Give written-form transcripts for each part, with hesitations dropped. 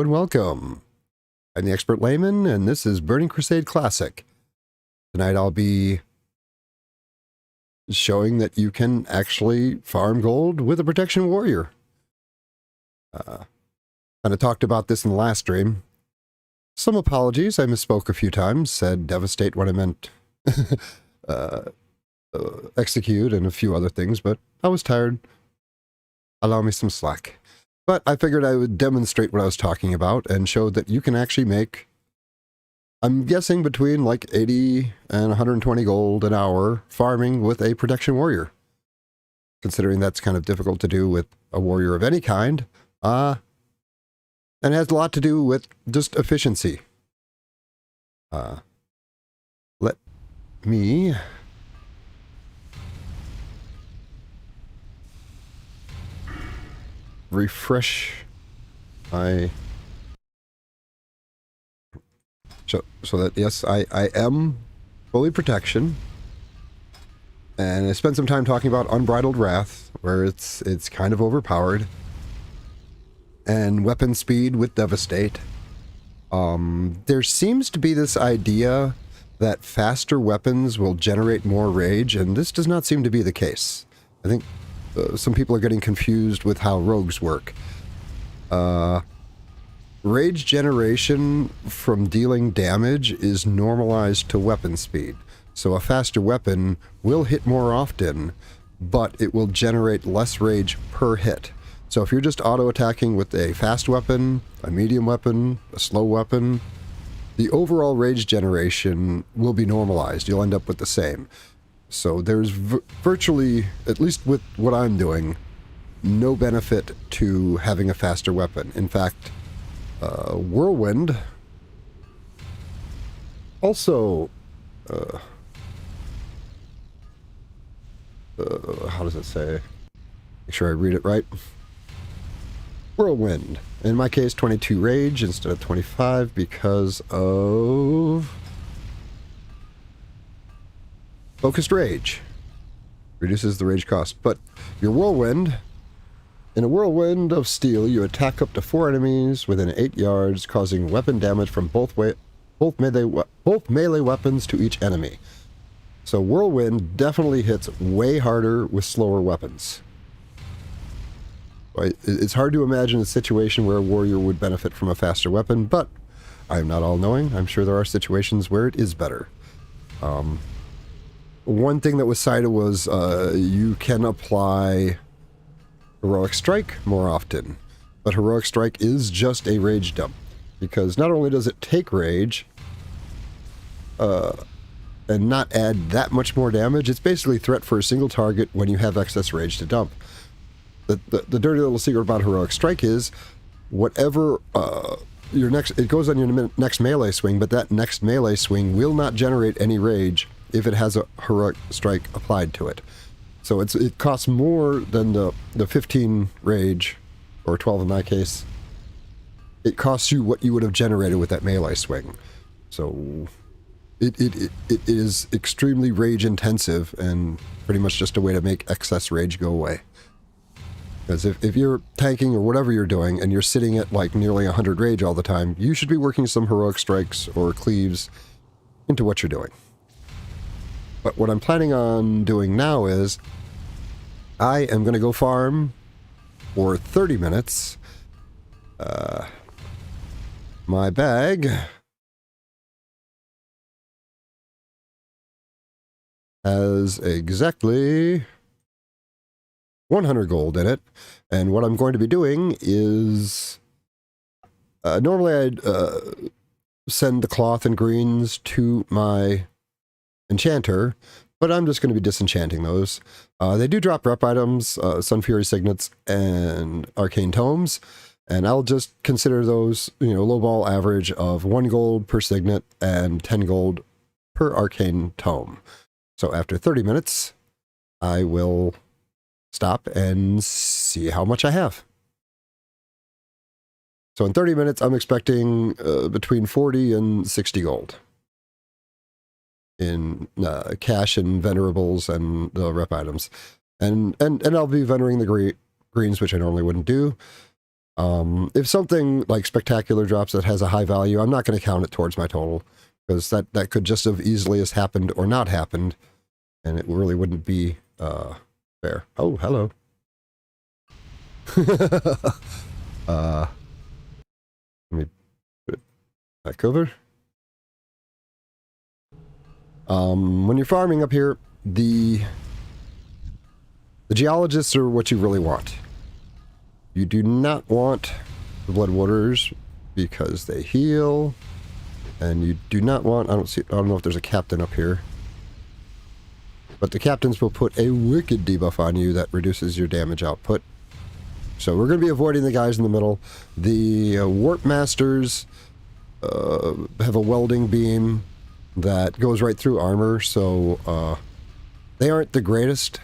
Hello and welcome. I'm the expert Layman, and this is Burning Crusade Classic. Tonight I'll be showing that you can actually farm gold with a protection warrior. Kind of talked about this in the last stream. Some apologies, I misspoke a few times, said devastate when I meant execute and a few other things, but I was tired. Allow me some slack. But I figured I would demonstrate what I was talking about and show that you can actually make, I'm guessing, between like 80 and 120 gold an hour farming with a protection warrior. Considering that's kind of difficult to do with a warrior of any kind. And it has a lot to do with just efficiency. Let me refresh my so that yes, I am fully protection, and I spent some time talking about Unbridled Wrath, where it's kind of overpowered, and weapon speed with Devastate. There seems to be this idea that faster weapons will generate more rage, and this does not seem to be the case. I think some people are getting confused with how rogues work. Rage generation from dealing damage is normalized to weapon speed. So a faster weapon will hit more often, but it will generate less rage per hit. So if you're just auto-attacking with a fast weapon, a medium weapon, a slow weapon, the overall rage generation will be normalized. You'll end up with the same. So there's virtually, at least with what I'm doing, no benefit to having a faster weapon. In fact, Whirlwind also, how does it say? Make sure I read it right. Whirlwind. In my case, 22 rage instead of 25 because of Focused Rage. Reduces the rage cost. But your Whirlwind, in a Whirlwind of Steel, you attack up to 4 enemies within 8 yards, causing weapon damage from both melee weapons to each enemy. So Whirlwind definitely hits way harder with slower weapons. It's hard to imagine a situation where a warrior would benefit from a faster weapon, but I'm not all-knowing. I'm sure there are situations where it is better. One thing that was cited was you can apply Heroic Strike more often, but Heroic Strike is just a rage dump, because not only does it take rage and not add that much more damage, it's basically threat for a single target when you have excess rage to dump. The dirty little secret about Heroic Strike is whatever it goes on your next melee swing, but that next melee swing will not generate any rage if it has a Heroic Strike applied to it. So it costs more than the 15 rage, or 12 in my case. It costs you what you would have generated with that melee swing. So it is extremely rage intensive, and pretty much just a way to make excess rage go away. Because if you're tanking or whatever you're doing, and you're sitting at like nearly 100 rage all the time, you should be working some Heroic Strikes or Cleaves into what you're doing. But what I'm planning on doing now is I am going to go farm for 30 minutes. My bag has exactly 100 gold in it, and what I'm going to be doing is normally I'd send the cloth and greens to my enchanter, but I'm just going to be disenchanting those. They do drop rep items, Sun Fury Signets and Arcane Tomes, and I'll just consider those, lowball average of 1 gold per signet and 10 gold per Arcane Tome. So after 30 minutes, I will stop and see how much I have. So in 30 minutes, I'm expecting between 40 and 60 gold in cash and venerables and the rep items. And I'll be venerating the greens, which I normally wouldn't do. If something like spectacular drops that has a high value, I'm not going to count it towards my total, because that could just have easily as happened or not happened, and it really wouldn't be fair. Oh, hello. Let me put it back over. When you're farming up here, the geologists are what you really want. You do not want the blood waters because they heal, and you do not want, I don't know if there's a captain up here, but the captains will put a wicked debuff on you that reduces your damage output. So we're going to be avoiding the guys in the middle. The warp masters have a welding beam that goes right through armor, so they aren't the greatest,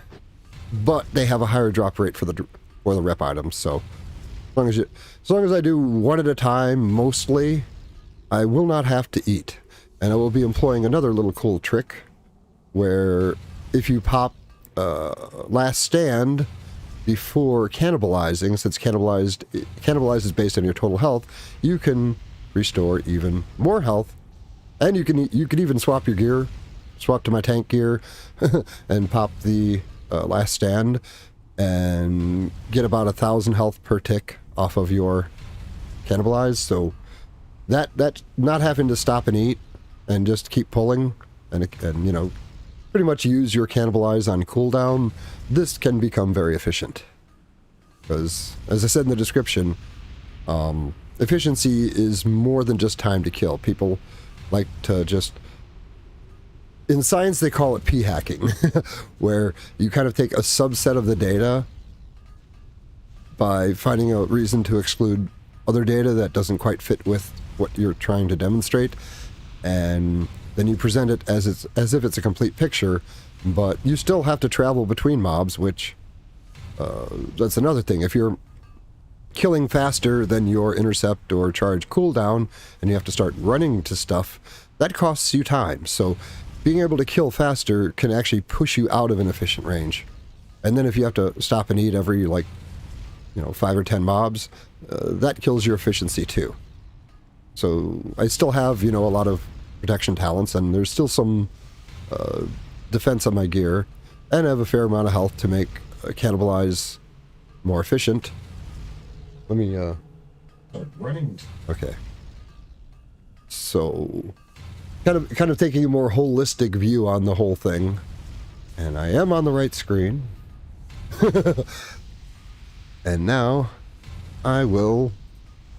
but they have a higher drop rate for the rep items. So as long as I do one at a time, mostly, I will not have to eat. And I will be employing another little cool trick where if you pop Last Stand before cannibalizing, since cannibalizes based on your total health, you can restore even more health, and you can even swap your gear, swap to my tank gear, and pop the Last Stand, and get about 1,000 health per tick off of your cannibalize. So that not having to stop and eat and just keep pulling and you know, pretty much use your cannibalize on cooldown, this can become very efficient. Because, as I said in the description, efficiency is more than just time to kill. People like to just... In science, they call it p-hacking, where you kind of take a subset of the data by finding a reason to exclude other data that doesn't quite fit with what you're trying to demonstrate, and then you present it as if it's a complete picture, but you still have to travel between mobs, which that's another thing. If you're killing faster than your intercept or charge cooldown, and you have to start running to stuff, that costs you time. So being able to kill faster can actually push you out of an efficient range. And then if you have to stop and eat every, like, you know, 5 or 10 mobs, that kills your efficiency too. So I still have, you know, a lot of protection talents, and there's still some defense on my gear, and I have a fair amount of health to make cannibalize more efficient. Let me running. Okay. So kind of taking a more holistic view on the whole thing, and I am on the right screen. And now I will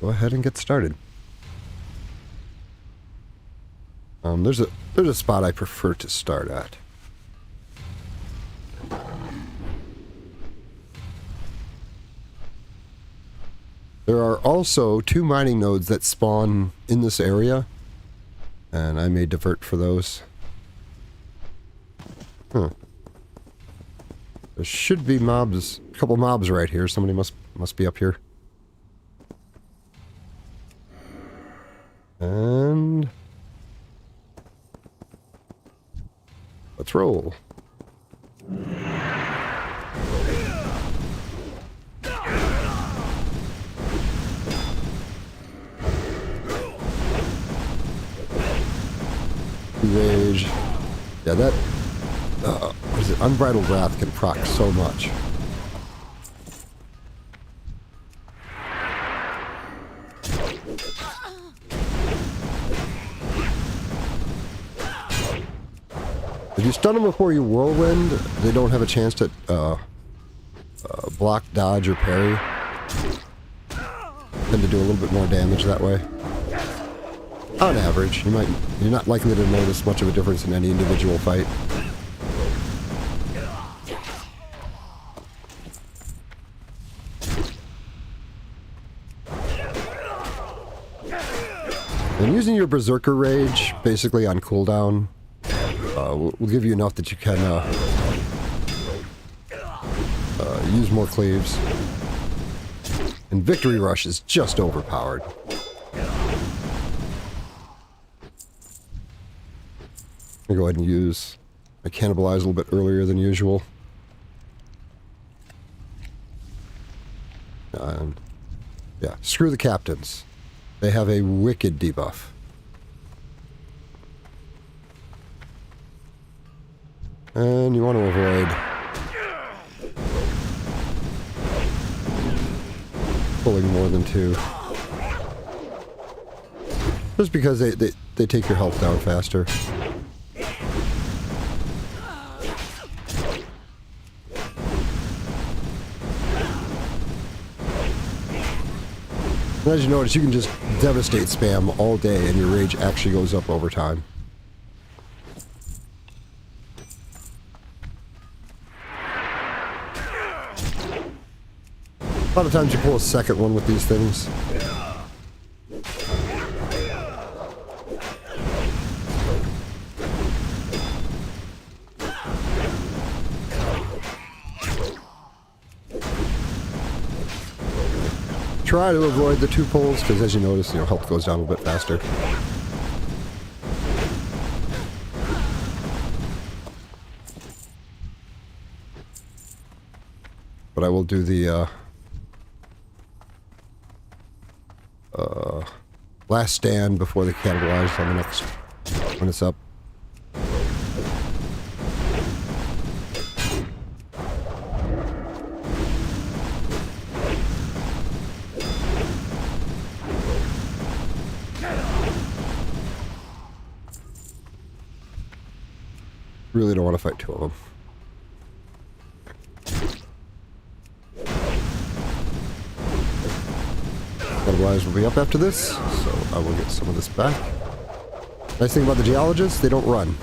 go ahead and get started. There's a spot I prefer to start at. There are also 2 mining nodes that spawn in this area, and I may divert for those. There should be mobs, a couple mobs right here. Somebody must be up here. And let's roll. Rage. Yeah, that what is it? Unbridled Wrath can proc so much. If you stun them before you whirlwind, they don't have a chance to block, dodge, or parry. Tend to do a little bit more damage that way. On average, you're not likely to notice much of a difference in any individual fight. And using your Berserker Rage, basically on cooldown, will give you enough that you can use more cleaves. And Victory Rush is just overpowered. I'm gonna go ahead and use my Cannibalize a little bit earlier than usual. And Yeah, screw the captains. They have a wicked debuff. And you want to avoid pulling more than 2. Just because they take your health down faster. And as you notice, you can just devastate spam all day and your rage actually goes up over time. A lot of times you pull a second one with these things. Try to avoid the 2 pulls, because as you notice, health goes down a bit faster. But I will do the last stand before they cannibalize on the next when it's up. Really don't want to fight 2 of them. Otherwise, we'll be up after this, so I will get some of this back. Nice thing about the geologists, they don't run.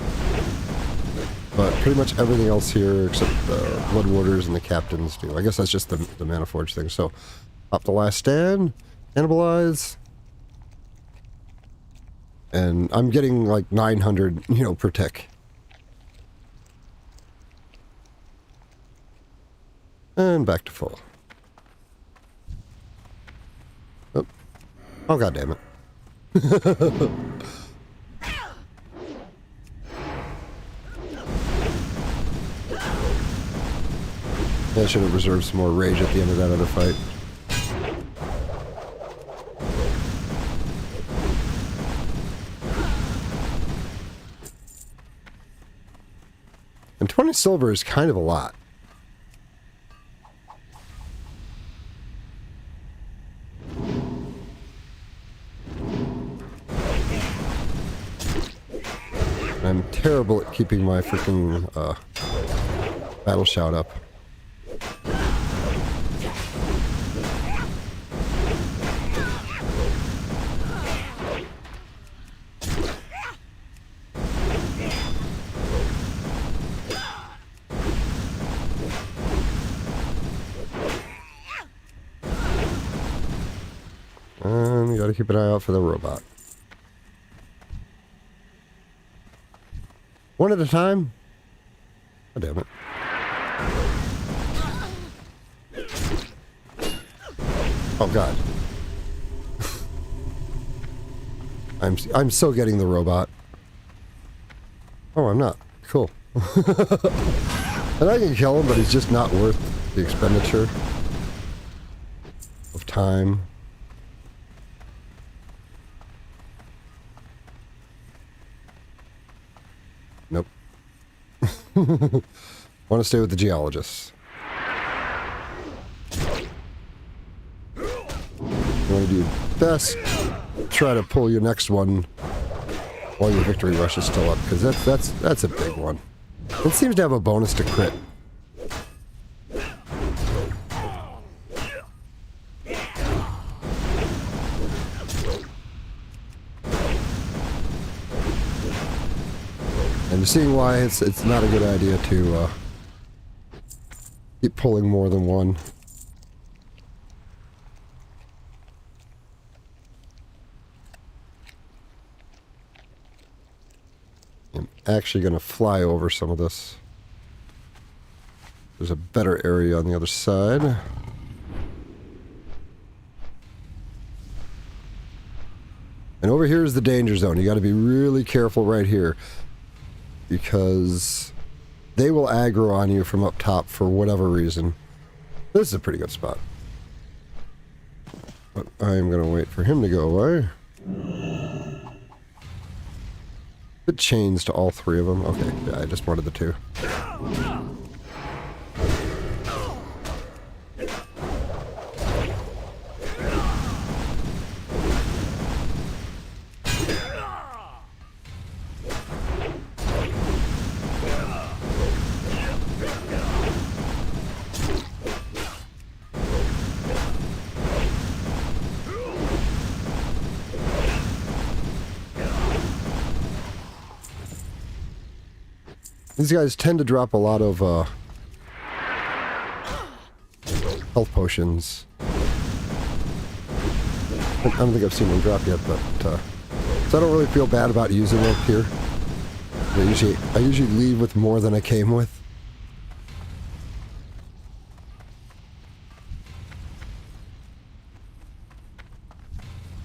But pretty much everything else here, except the Blood Warders and the captains, do. I guess that's just the Mana Forge thing. So, pop the last stand, cannibalize. And I'm getting like 900, per tick. And back to full. Oh, god damn it. I should have reserved some more rage at the end of that other fight. And 20 silver is kind of a lot. I'm terrible at keeping my freaking battle shout up. And you gotta keep an eye out for the robot. One at a time? Oh, damn it. Oh, God. I'm so getting the robot. Oh, I'm not. Cool. And I can kill him, but he's just not worth the expenditure of time. Nope. Want to stay with the geologists. You want to do your best. Try to pull your next one while your victory rush is still up, because that's a big one. It seems to have a bonus to crit. And you're seeing why it's not a good idea to keep pulling more than one. I'm actually going to fly over some of this. There's a better area on the other side. And over here is the danger zone. You got to be really careful right here, because they will aggro on you from up top for whatever reason. This is a pretty good spot. But I am going to wait for him to go away. Put chains to all three of them. Okay, yeah, I just wanted the two. These guys tend to drop a lot of health potions. I don't think I've seen one drop yet, but so I don't really feel bad about using them here. I usually leave with more than I came with.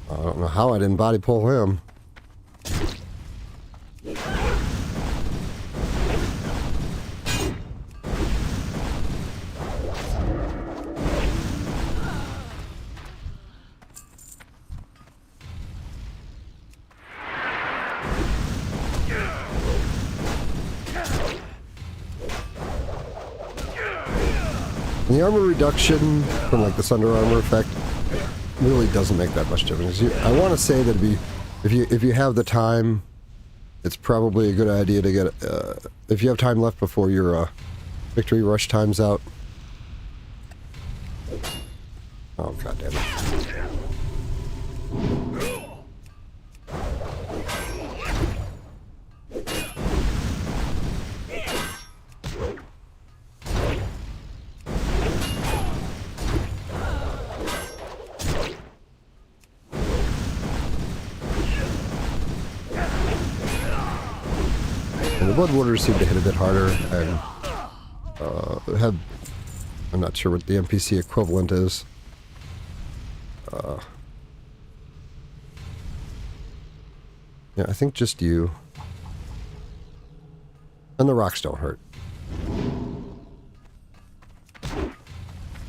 I don't know how I didn't body pull him. And the armor reduction from like this under armor effect really doesn't make that much difference. I want to say that if you have the time, it's probably a good idea to get if you have time left before your victory rush time's out. Oh god damn it. And the Blood Waters seem to hit a bit harder, and I'm not sure what the NPC equivalent is. Yeah, I think just you. And the rocks don't hurt.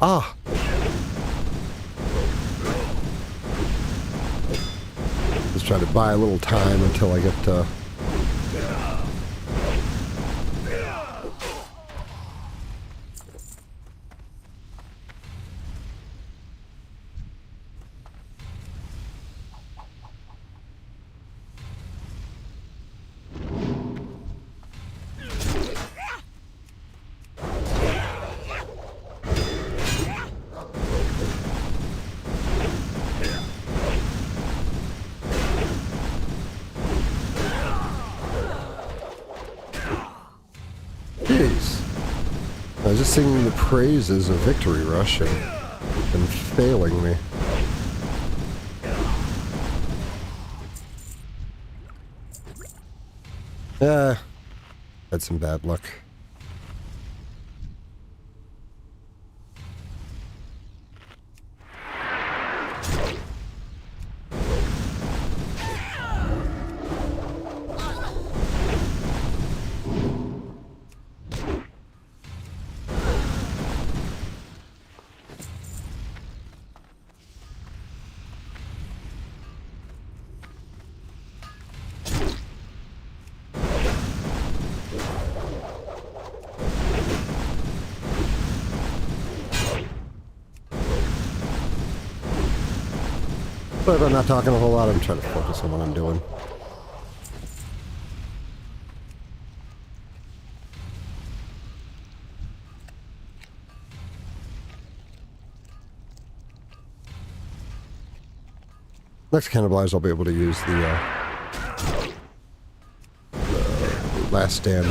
Ah! Just trying to buy a little time until I get I was just singing the praises of Victory Rush and failing me. Yeah, had some bad luck. But if I'm not talking a whole lot, I'm trying to focus on what I'm doing. Next cannibalize, I'll be able to use the last stand.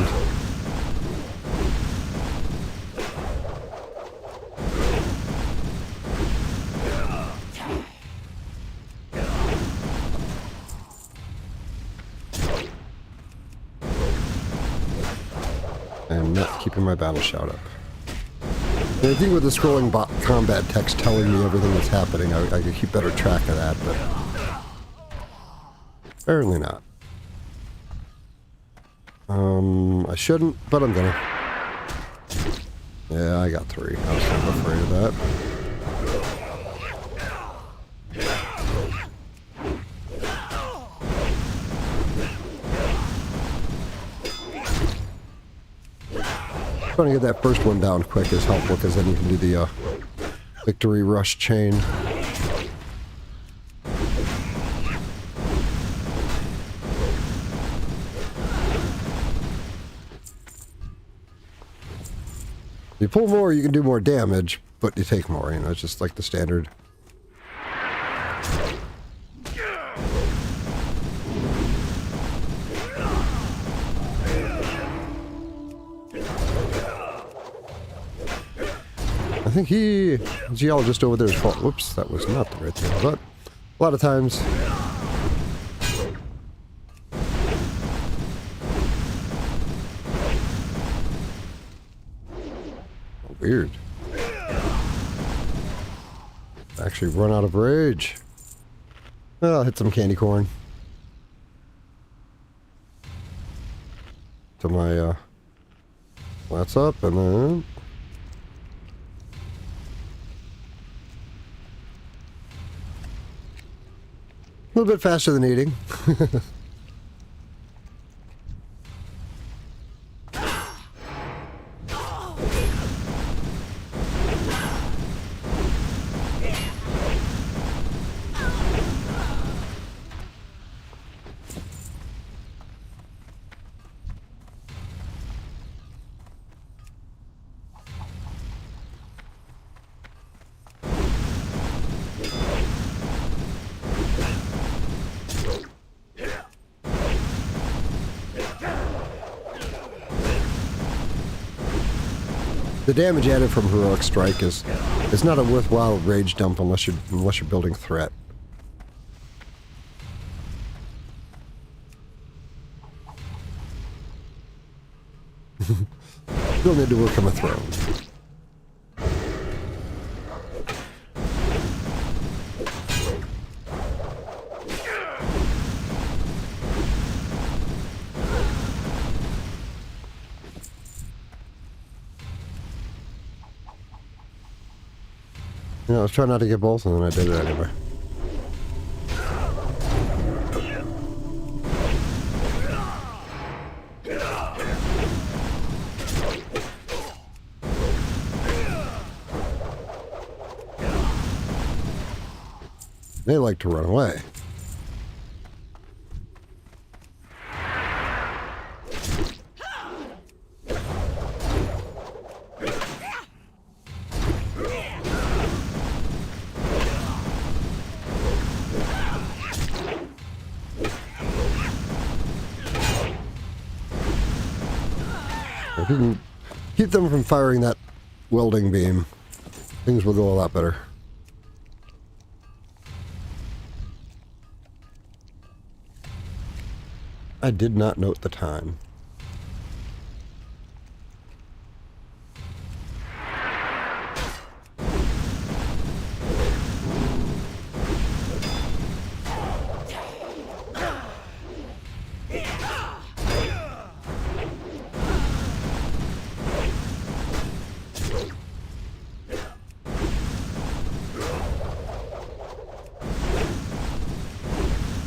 And not keeping my battle shout up. And I think with the scrolling combat text telling me everything that's happening, I could keep better track of that, but apparently not. I shouldn't, but I'm gonna. Yeah, I got 3. I was kind of afraid of that. Trying to get that first one down quick is helpful, because then you can do the victory rush chain. You pull more, you can do more damage, but you take more, you know, it's just like the standard. I think the geologist over there is fault. Whoops, that was not the right thing, but a lot of times. Weird. Actually run out of rage. Well, I'll hit some candy corn. To my, that's up, and then... a little bit faster than eating. The damage added from Heroic Strike is not a worthwhile rage dump unless you're building threat. Still need to work on my throne. You know, I was trying not to get both, and then I did it anyway. They like to run away. If you can keep them from firing that welding beam, things will go a lot better. I did not note the time.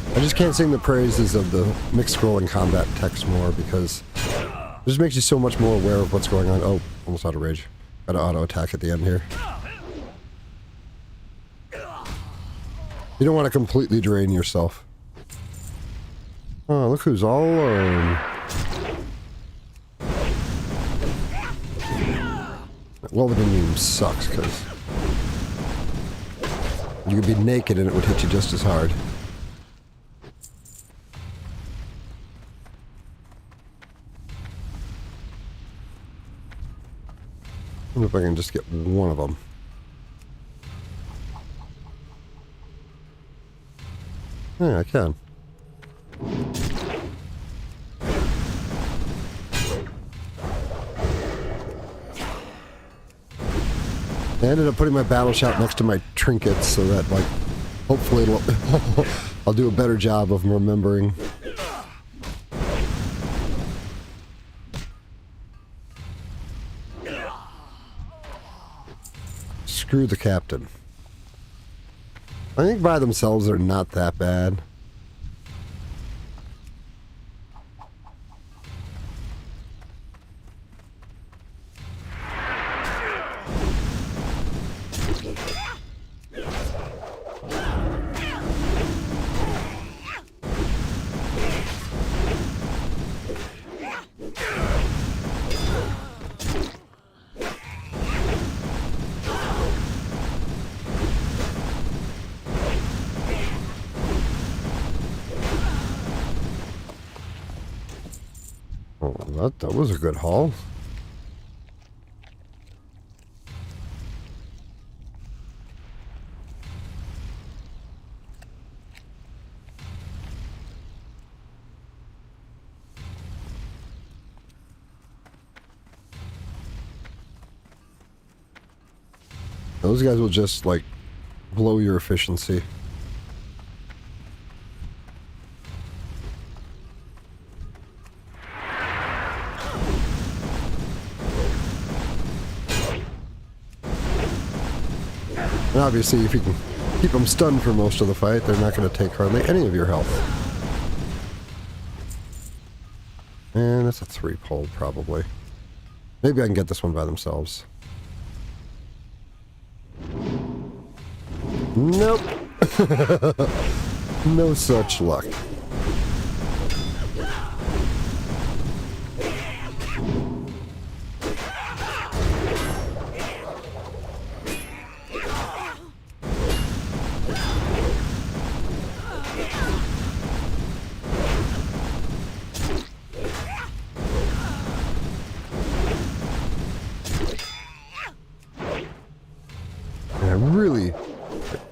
I just can't sing the praises of the mixed scrolling combat text more, because it just makes you so much more aware of what's going on. Oh, almost out of rage. Got an auto attack at the end here. You don't want to completely drain yourself. Oh, look who's all alone. That welding beam sucks, because you could be naked and it would hit you just as hard. I wonder if I can just get one of them. Yeah, I can. I ended up putting my battle shout next to my trinkets so that, like, hopefully it'll I'll do a better job of remembering. Screw the captain. I think by themselves they're not that bad. Oh, that was a good haul. Those guys will just, like, blow your efficiency. And obviously, if you can keep them stunned for most of the fight, they're not going to take hardly any of your health. And that's a 3-pole, probably. Maybe I can get this one by themselves. Nope. No such luck.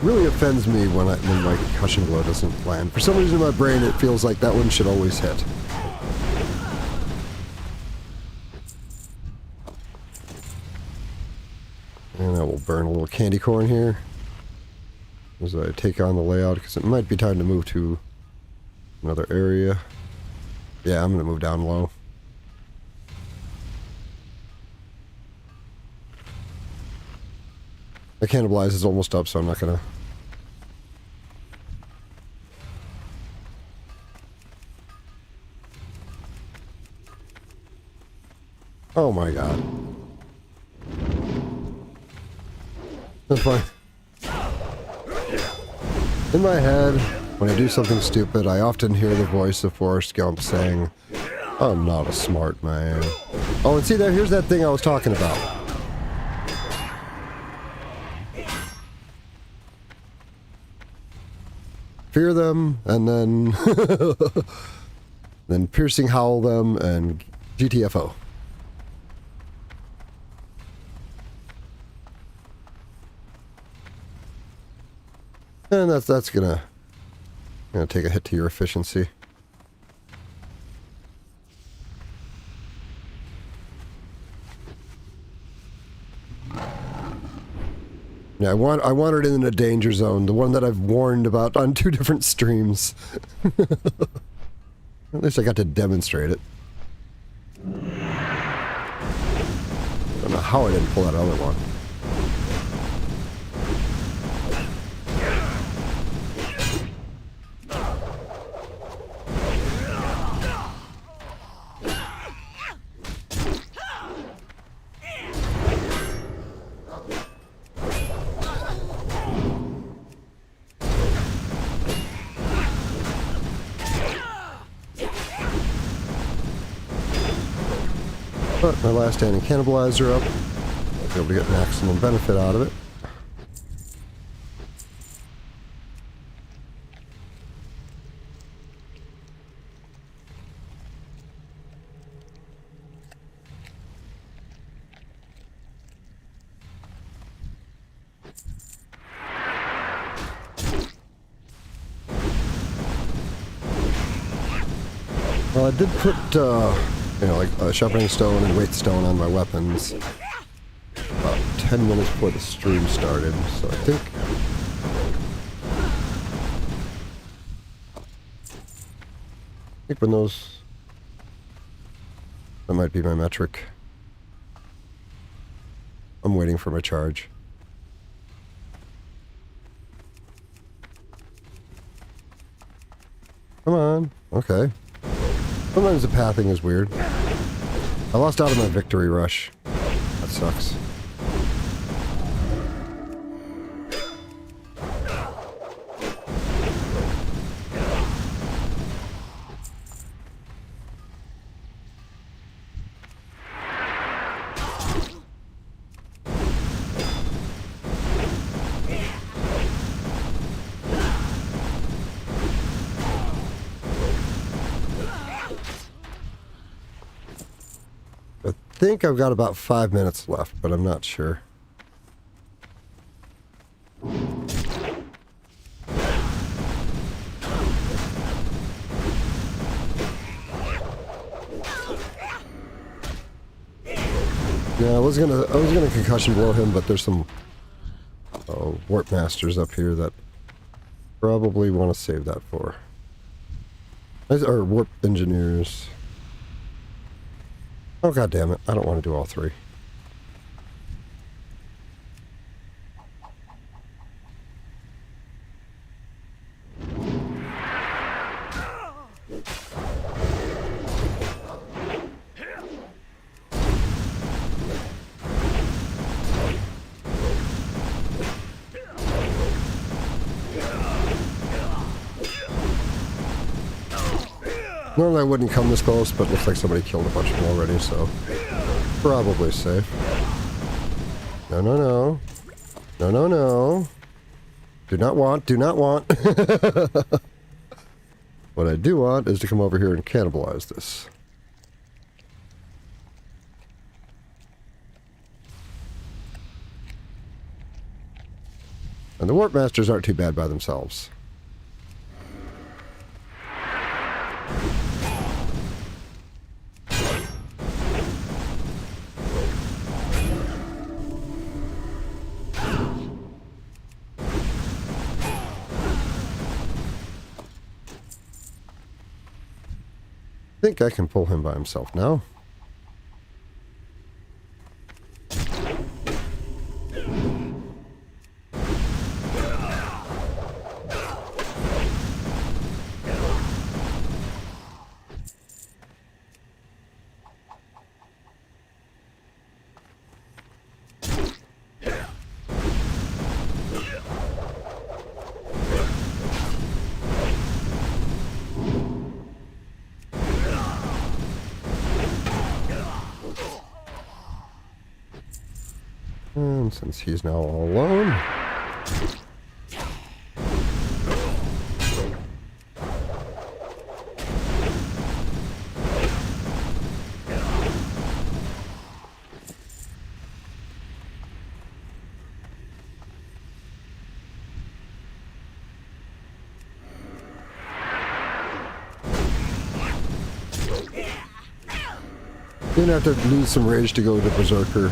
Really offends me when my concussion blow doesn't land. For some reason in my brain it feels like that one should always hit. And I will burn a little candy corn here as I take on the layout, because it might be time to move to another area. Yeah, I'm going to move down low. The cannibalize is almost up, so I'm not gonna. Oh my god. That's fine. In my head, when I do something stupid, I often hear the voice of Forrest Gump saying, "I'm not a smart man." Oh, and see there, here's that thing I was talking about. Fear them, and then then piercing howl them, and GTFO. And that's gonna take a hit to your efficiency. Yeah, I wandered in a danger zone, the one that I've warned about on 2 different streams. At least I got to demonstrate it. I don't know how I didn't pull that other one. But my last standing cannibalizer up. I'll be able to get maximum benefit out of it. Well, I did put, like a sharpening stone and weight stone on my weapons about 10 minutes before the stream started, so I think when those, that might be my metric. I'm waiting for my charge. Come on. Okay. Sometimes the pathing is weird. I lost out on my victory rush. That sucks. think I've got about 5 minutes left, but I'm not sure. Yeah, I was gonna concussion blow him, but there's some warp masters up here that probably want to save that for. Or warp engineers. Oh god damn it! I don't want to do all three. Normally I wouldn't come this close, but it looks like somebody killed a bunch of them already, so probably safe. No, no, no. No, no, no. Do not want, do not want. What I do want is to come over here and cannibalize this. And the warp masters aren't too bad by themselves. I think I can pull him by himself now. And since he's now all alone, you're gonna have to lose some rage to go to Berserker.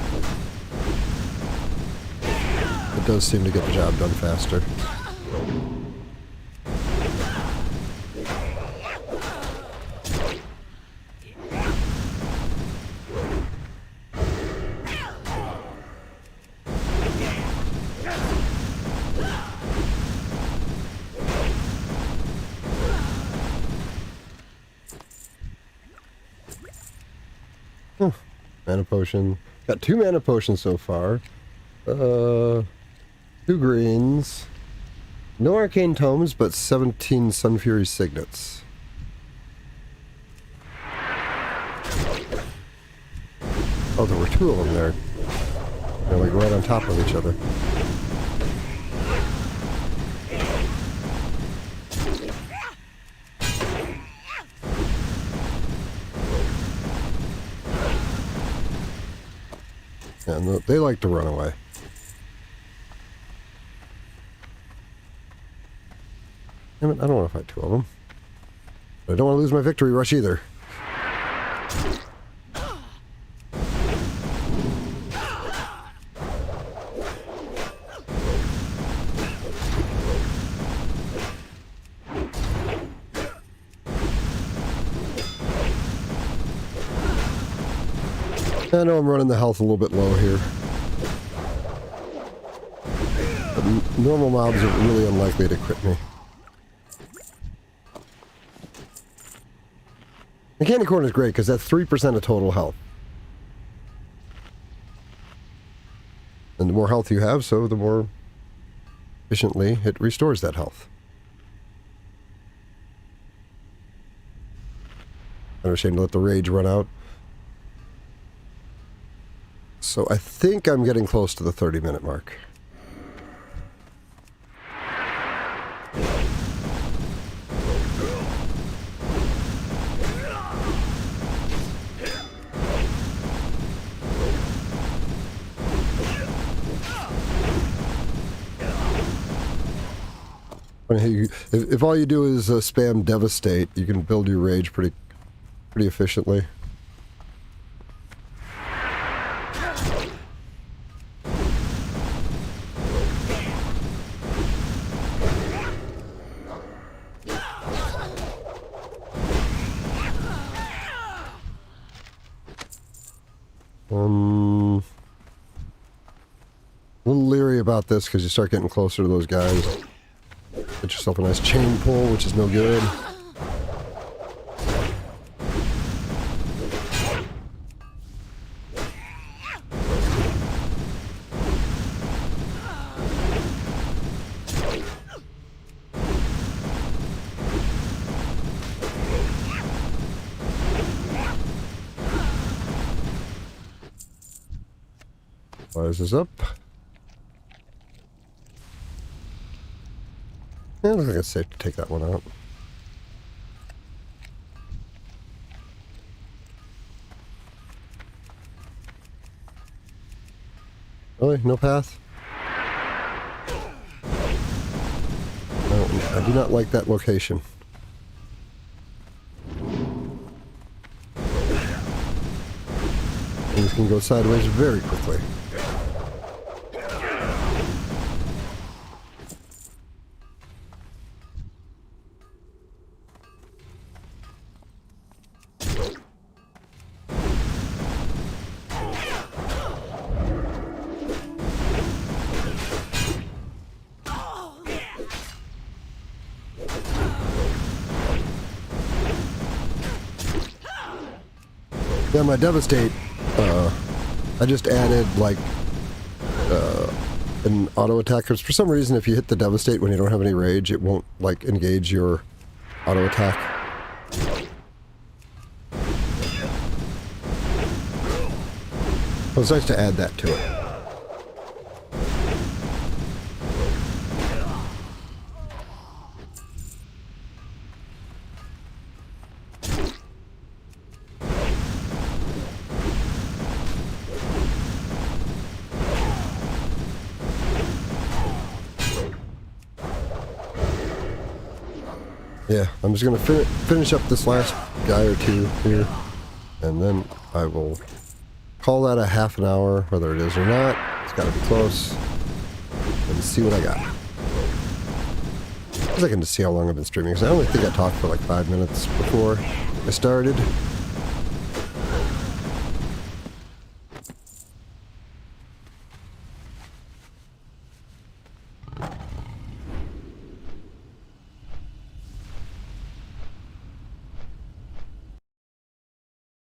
It does seem to get the job done faster. Mana potion. Got 2 mana potions so far. 2 greens. No arcane tomes, but 17 Sun Fury signets. Oh, there were 2 of them there. They're like right on top of each other. And they like to run away. Damn it, I don't want to fight 2 of them. But I don't want to lose my victory rush either. I know I'm running the health a little bit low here. But normal mobs are really unlikely to crit me. The candy corn is great because that's 3% of total health. And the more health you have, so the more efficiently it restores that health. I'm ashamed to let the rage run out. So I think I'm getting close to the 30-minute mark. If all you do is spam devastate, you can build your rage pretty efficiently. A little leery about this because you start getting closer to those guys. Get yourself a nice chain pull, which is no good. Fires this up. Yeah, looks like it's safe to take that one out. Really? No path? No, I do not like that location. Things can go sideways very quickly. Yeah, my devastate, I just added like an auto attack, because for some reason if you hit the devastate when you don't have any rage, it won't like engage your auto attack. So it's nice to add that to it. Yeah, I'm just going to finish up this last guy or two here, and then I will call that a half an hour, whether it is or not. It's got to be close, and see what I got. I can just see how long I've been streaming, because I only think I talked for like 5 minutes before I started.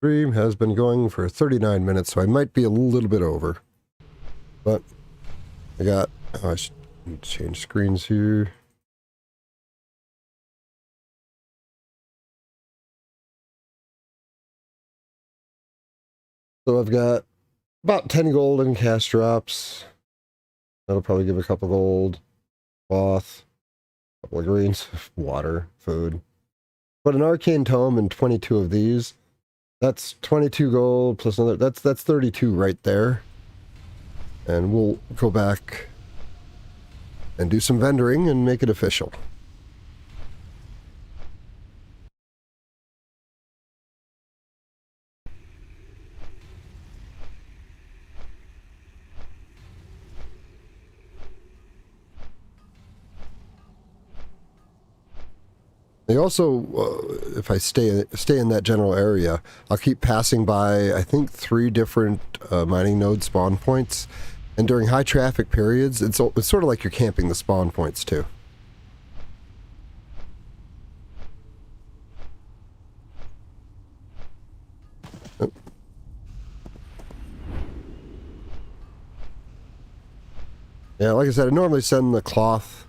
Stream has been going for 39 minutes, so I might be a little bit over. But I got... Oh, I should change screens here. So I've got about 10 gold in cash drops. That'll probably give a couple gold. Cloth. A couple of greens. Water. Food. But an arcane tome and 22 of these. That's 22 gold plus another... That's 32 right there. And we'll go back and do some vendoring and make it official. They also, if I stay in that general area, I'll keep passing by, I think, 3 different mining node spawn points. And during high traffic periods, it's sort of like you're camping the spawn points too. Oh. Yeah, like I said, I normally send the cloth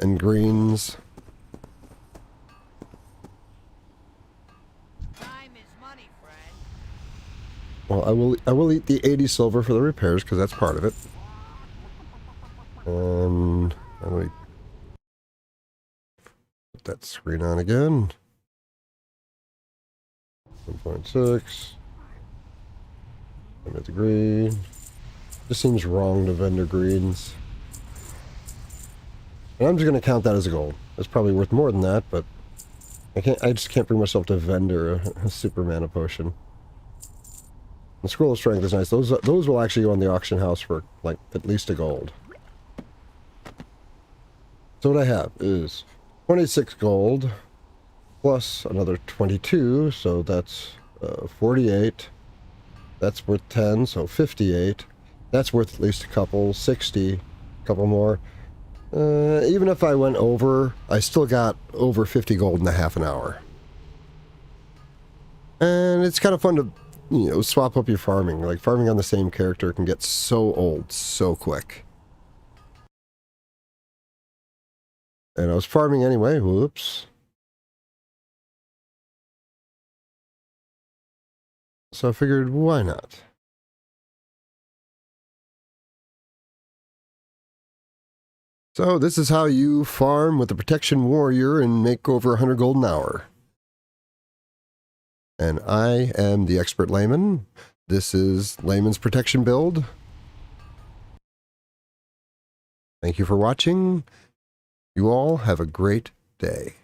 and greens. Well, I will eat the 80 silver for the repairs, because that's part of it. And I'm going to put that screen on again. 1.6. I'm at the green. Just seems wrong to vendor greens. And I'm just going to count that as a gold. It's probably worth more than that, but I just can't bring myself to vendor a super mana potion. The Scroll of Strength is nice. Those will actually go on the auction house for, like, at least a gold. So what I have is 26 gold, plus another 22, so that's 48. That's worth 10, so 58. That's worth at least a couple, 60, a couple more. Even if I went over, I still got over 50 gold in a half an hour. And it's kind of fun to, you know, swap up your farming. Like, farming on the same character can get so old so quick. And I was farming anyway, whoops. So I figured, why not? So this is how you farm with the Protection Warrior and make over 100 gold an hour. And I am the Expert Layman. This is Layman's Protection build. Thank you for watching. You all have a great day.